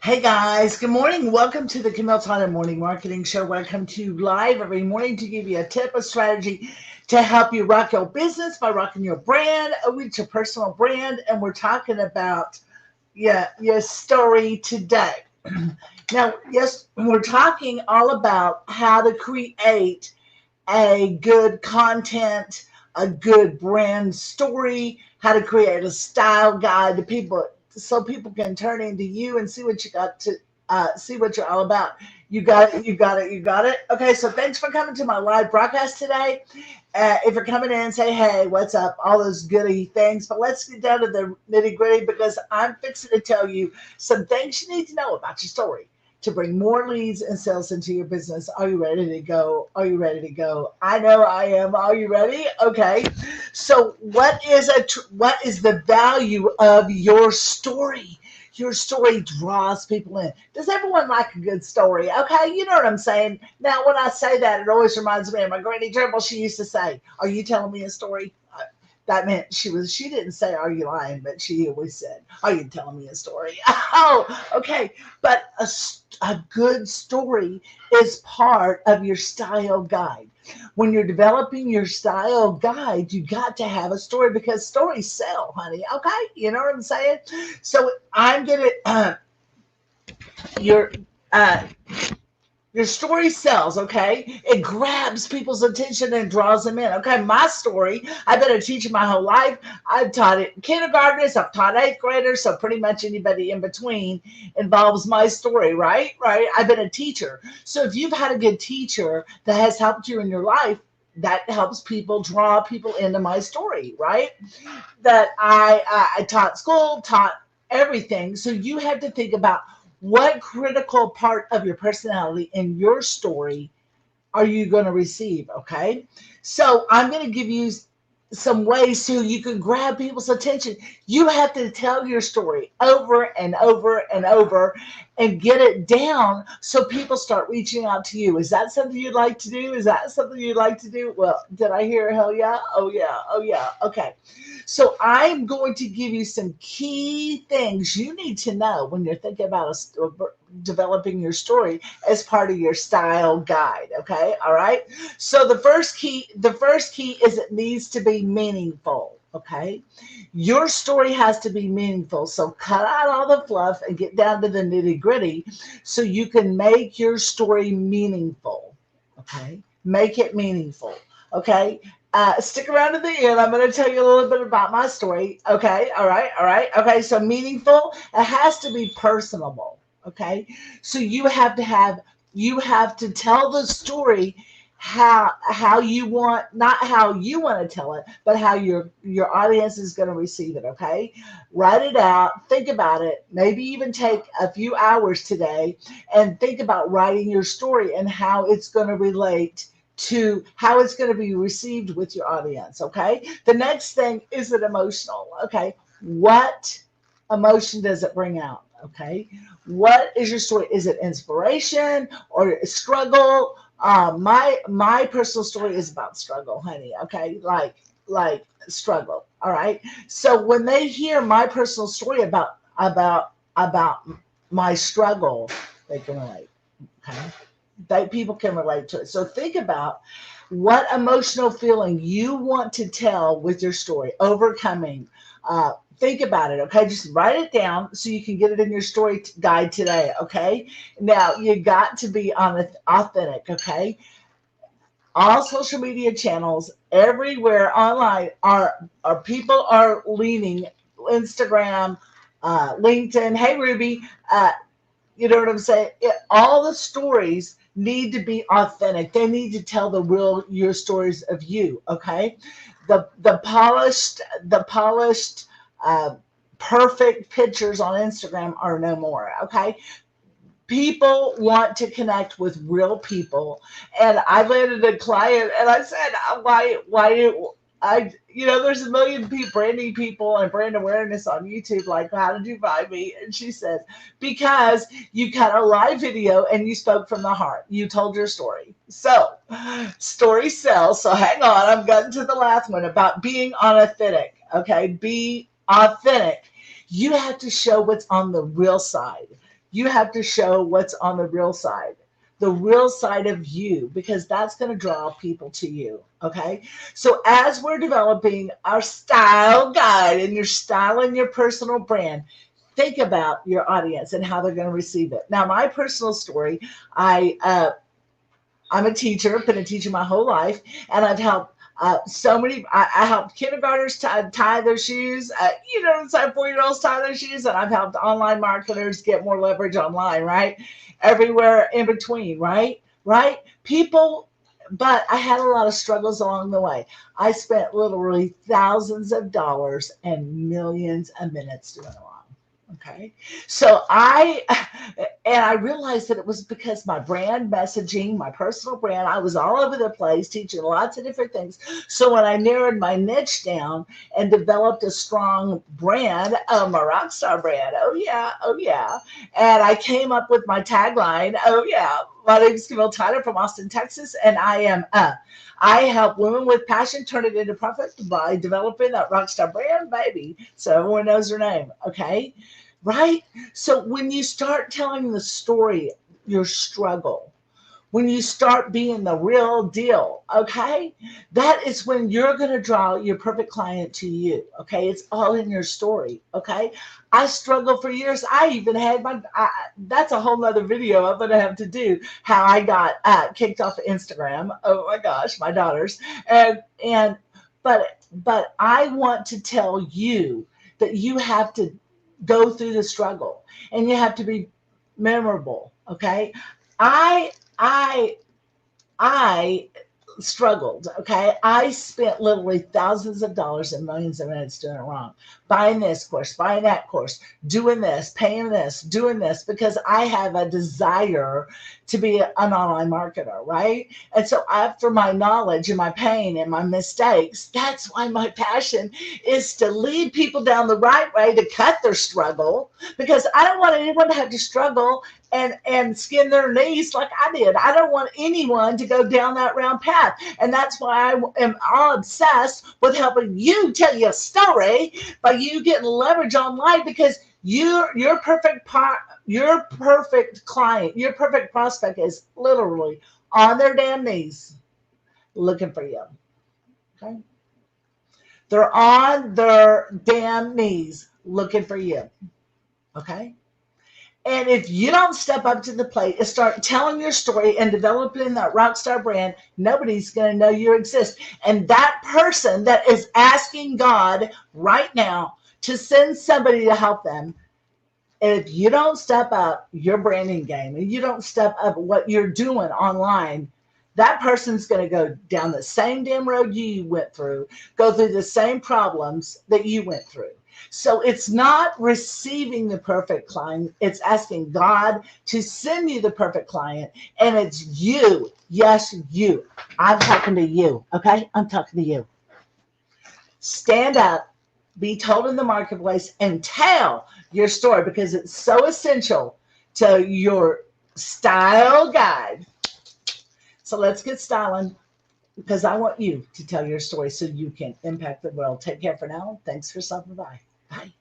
Hey guys, good morning. Welcome to the Camille Morning Marketing Show, where I come to you live every morning to give you a tip, a strategy to help you rock your business by rocking your brand, reach your personal brand. And we're talking about your story today. Now, yes, we're talking all about how to create a good content, a good brand story, how to create a style guide to people so people can turn into you and see what you got to see what you're all about. You got it, you got it, you got it. Okay, so thanks for coming to my live broadcast today. If you're coming in and say, hey, what's up, all those goody things, but let's get down to the nitty gritty because I'm fixing to tell you some things you need to know about your story to bring more leads and sales into your business. Are you ready to go? Are you ready to go? I know I am. Are you ready? Okay. So what is the value of your story? Your story draws people in. Does everyone like a good story? Okay, you know what I'm saying. Now, when I say that, it always reminds me of my Granny Gerbil. She used to say, "Are you telling me a story?" That meant she didn't say, "Are you lying?" But she always said, "Are you telling me a story?" Oh, okay. But a good story is part of your style guide. When you're developing your style guide, you got to have a story because stories sell, honey. Okay, you know what I'm saying? So I'm gonna your uh, your story sells, okay? It grabs people's attention and draws them in. Okay, my story, I've been a teacher my whole life. I've taught it kindergartners, I've taught eighth graders, so pretty much anybody in between involves my story, right? Right? I've been a teacher. So if you've had a good teacher that has helped you in your life, that helps people draw people into my story, right? That I taught school, taught everything. So you have to think about what critical part of your personality in your story are you going to receive? Okay. So I'm going to give you some ways so you can grab people's attention. You have to tell your story over and over and over and get it down so people start reaching out to you. Is that something you'd like to do? Is that something you'd like to do? Well, did I hear a hell yeah? Oh yeah. Oh yeah. Okay. So I'm going to give you some key things you need to know when you're thinking about developing your story as part of your style guide. Okay. All right. So the first key is it needs to be meaningful. Okay. Your story has to be meaningful. So cut out all the fluff and get down to the nitty gritty so you can make your story meaningful. Okay. Make it meaningful. Okay. Stick around to the end. I'm going to tell you a little bit about my story. Okay. All right. All right. Okay. So meaningful, it has to be personable. Okay. So you have to tell the story how you want, not how you want to tell it, but how your audience is going to receive it. Okay. Write it out, think about it, maybe even take a few hours today and think about writing your story and how it's going to relate to how it's going to be received with your audience. Okay. The next thing is it emotional. Okay. What emotion does it bring out? Okay. What is your story? Is it inspiration or struggle? My personal story is about struggle, honey. Okay. Like struggle. All right. So when they hear my personal story about my struggle, they can relate. Okay. That people can relate to it. So think about what emotional feeling you want to tell with your story, overcoming. Think about it, okay? Just write it down so you can get it in your story guide today, okay? Now, you got to be authentic, okay? All social media channels everywhere online are people are leaning Instagram, LinkedIn. Hey, Ruby, you know what I'm saying? All the stories need to be authentic. They need to tell the real your stories of you. Okay, the polished, uh, perfect pictures on Instagram are no more. Okay, people want to connect with real people, and I landed a client, and I said, why there's a million people, branding people and brand awareness on YouTube. Like, how did you find me? And she says, because you cut a live video and you spoke from the heart. You told your story. So, story sells. So, hang on. I'm getting to the last one about being unauthentic. Okay. Be authentic. You have to show what's on the real side. You have to show what's on the real side of you, because that's going to draw people to you. Okay. So as we're developing our style guide and you're styling your personal brand, think about your audience and how they're going to receive it. Now, my personal story, I'm a teacher, been a teacher my whole life, and I've helped so many. I helped kindergartners tie their shoes, inside 4 year olds tie their shoes, and I've helped online marketers get more leverage online, right? Everywhere in between, right? Right? People, but I had a lot of struggles along the way. I spent literally thousands of dollars and millions of minutes doing it wrong. Okay. So I realized that it was because my brand messaging, my personal brand, I was all over the place teaching lots of different things. So when I narrowed my niche down and developed a strong brand, my Rockstar brand, oh yeah, oh yeah. And I came up with my tagline, oh yeah. My name is Camille from Austin, Texas, and I help women with passion turn it into profit by developing that Rockstar brand, baby, so everyone knows her name. Okay. Right? So when you start telling the story, your struggle, when you start being the real deal, okay, that is when you're going to draw your perfect client to you. Okay. It's all in your story. Okay. I struggled for years. I even had that's a whole nother video I'm going to have to do, how I got kicked off of Instagram. Oh my gosh, my daughters. But I want to tell you that you have to go through the struggle and you have to be memorable. Okay. I I I struggled. Okay. I spent literally thousands of dollars and millions of minutes doing it wrong. Buying this course, buying that course, doing this, paying this, doing this, because I have a desire to be an online marketer, right? And so after my knowledge and my pain and my mistakes, that's why my passion is to lead people down the right way to cut their struggle, because I don't want anyone to have to struggle and skin their knees like I did. I don't want anyone to go down that round path. And that's why I am all obsessed with helping you tell your story by you getting leverage online, because your perfect client, your perfect prospect is literally on their damn knees looking for you. Okay? They're on their damn knees looking for you. Okay? And if you don't step up to the plate and start telling your story and developing that Rockstar brand, nobody's going to know you exist. And that person that is asking God right now to send somebody to help them, if you don't step up your branding game and you don't step up what you're doing online, that person's going to go down the same damn road you went through, go through the same problems that you went through. So it's not receiving the perfect client. It's asking God to send you the perfect client. And it's you. Yes, you. I'm talking to you. Okay? I'm talking to you. Stand up, be told in the marketplace, and tell your story, because it's so essential to your style guide. So let's get styling, because I want you to tell your story so you can impact the world. Take care for now. Thanks for stopping by. Bye.